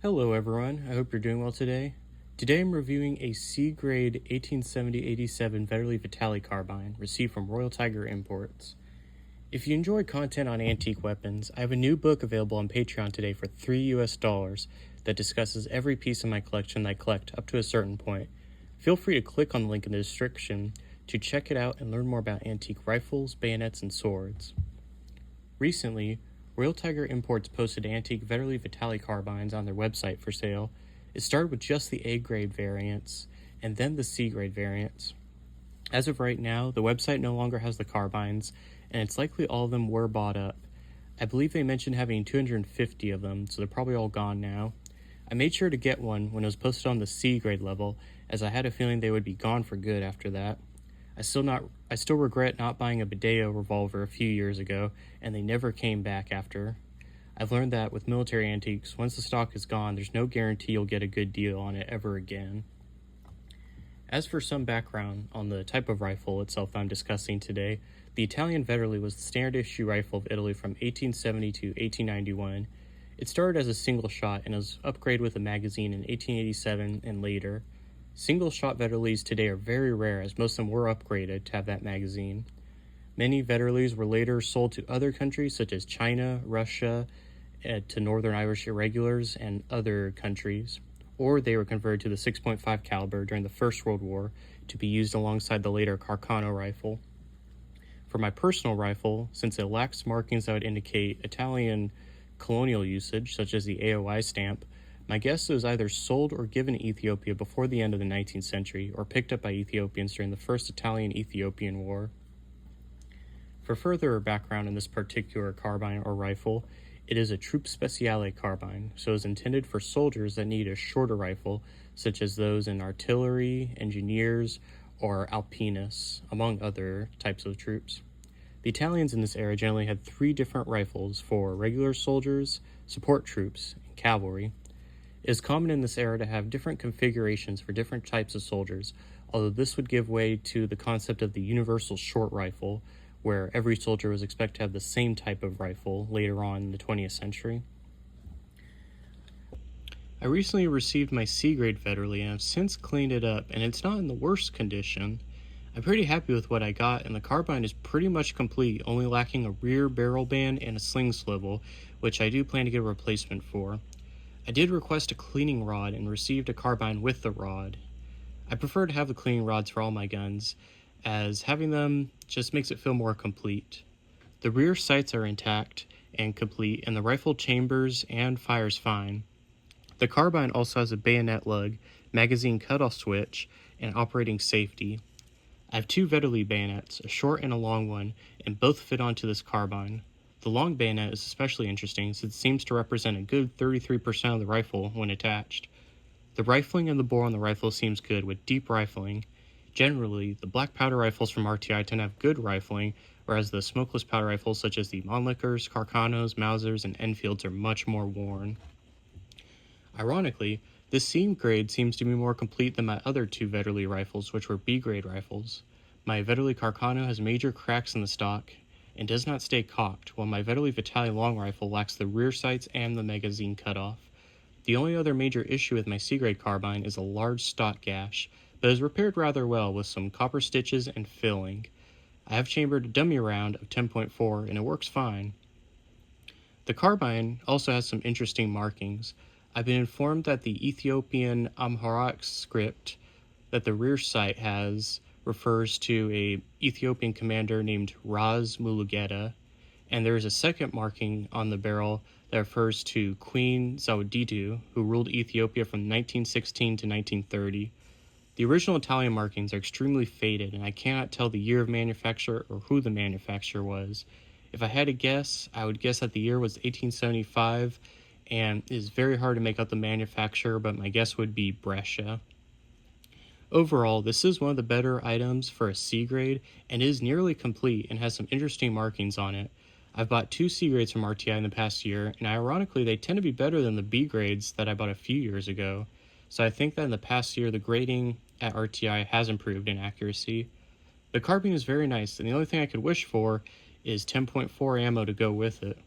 Hello everyone, I hope you're doing well today. Today I'm reviewing a C Grade 1870-87 Vetterli Vitali carbine received from Royal Tiger Imports. If you enjoy content on antique weapons, I have a new book available on Patreon today for $3 that discusses every piece of my collection that I collect up to a certain point. Feel free to click on the link in the description to check it out and learn more about antique rifles, bayonets, and swords. Recently, Royal Tiger Imports posted antique Vetterli Vitali carbines on their website for sale. It started with just the A grade variants, and then the C grade variants. As of right now, the website no longer has the carbines, and it's likely all of them were bought up. I believe they mentioned having 250 of them, so they're probably all gone now. I made sure to get one when it was posted on the C grade level, as I had a feeling they would be gone for good after that. I still regret not buying a Badeo revolver a few years ago, and they never came back after. I've learned that with military antiques, once the stock is gone, there's no guarantee you'll get a good deal on it ever again. As for some background on the type of rifle itself I'm discussing today, the Italian Vetterli was the standard issue rifle of Italy from 1870 to 1891. It started as a single shot and was upgraded with a magazine in 1887 and later. Single-shot Vetterlis today are very rare, as most of them were upgraded to have that magazine. Many Vetterlis were later sold to other countries such as China, Russia, to Northern Irish Irregulars, and other countries, or they were converted to the 6.5 caliber during the First World War to be used alongside the later Carcano rifle. For my personal rifle, since it lacks markings that would indicate Italian colonial usage, such as the AOI stamp, my guess is either sold or given to Ethiopia before the end of the 19th century, or picked up by Ethiopians during the First Italian-Ethiopian War. For further background in this particular carbine or rifle, it is a Troop Speciale carbine, so is intended for soldiers that need a shorter rifle, such as those in artillery, engineers, or alpinists, among other types of troops. The Italians in this era generally had 3 different rifles for regular soldiers, support troops, and cavalry. It is common in this era to have different configurations for different types of soldiers, although this would give way to the concept of the universal short rifle, where every soldier was expected to have the same type of rifle later on in the 20th century. I recently received my C Grade Vetterli and have since cleaned it up, and it's not in the worst condition. I'm pretty happy with what I got, and the carbine is pretty much complete, only lacking a rear barrel band and a sling swivel, which I do plan to get a replacement for. I did request a cleaning rod and received a carbine with the rod. I prefer to have the cleaning rods for all my guns, as having them just makes it feel more complete. The rear sights are intact and complete, and the rifle chambers and fires fine. The carbine also has a bayonet lug, magazine cutoff switch, and operating safety. I have 2 Vetterli bayonets, a short and a long one, and both fit onto this carbine. The long bayonet is especially interesting since it seems to represent a good 33% of the rifle when attached. The rifling of the bore on the rifle seems good with deep rifling. Generally, the black powder rifles from RTI tend to have good rifling, whereas the smokeless powder rifles such as the Mannlichers, Carcanos, Mausers, and Enfields are much more worn. Ironically, this C grade seems to be more complete than my other 2 Vetterli rifles, which were B grade rifles. My Vetterli Carcano has major cracks in the stock and does not stay cocked, while my Vetterli Vitali long rifle lacks the rear sights and the magazine cutoff. The only other major issue with my C grade carbine is a large stock gash, but is repaired rather well with some copper stitches and filling. I have chambered a dummy round of 10.4 and it works fine. The carbine also has some interesting markings. I've been informed that the Ethiopian Amharic script that the rear sight has refers to a Ethiopian commander named Ras Mulugeta, and there is a second marking on the barrel that refers to Queen Zawditu, who ruled Ethiopia from 1916 to 1930. The original Italian markings are extremely faded, and I cannot tell the year of manufacture or who the manufacturer was. If I had to guess, I would guess that the year was 1875, and it is very hard to make out the manufacturer, but my guess would be Brescia. Overall, this is one of the better items for a C grade and is nearly complete and has some interesting markings on it. I've bought 2 C grades from RTI in the past year, and ironically they tend to be better than the B grades that I bought a few years ago. So I think that in the past year the grading at RTI has improved in accuracy. The carbine is very nice, and the only thing I could wish for is 10.4 ammo to go with it.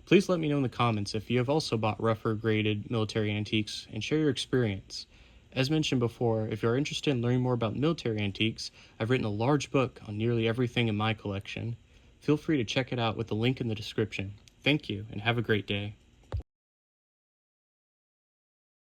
Please let me know in the comments if you have also bought rougher graded military antiques and share your experience. As mentioned before, if you are interested in learning more about military antiques, I've written a large book on nearly everything in my collection. Feel free to check it out with the link in the description. Thank you, and have a great day.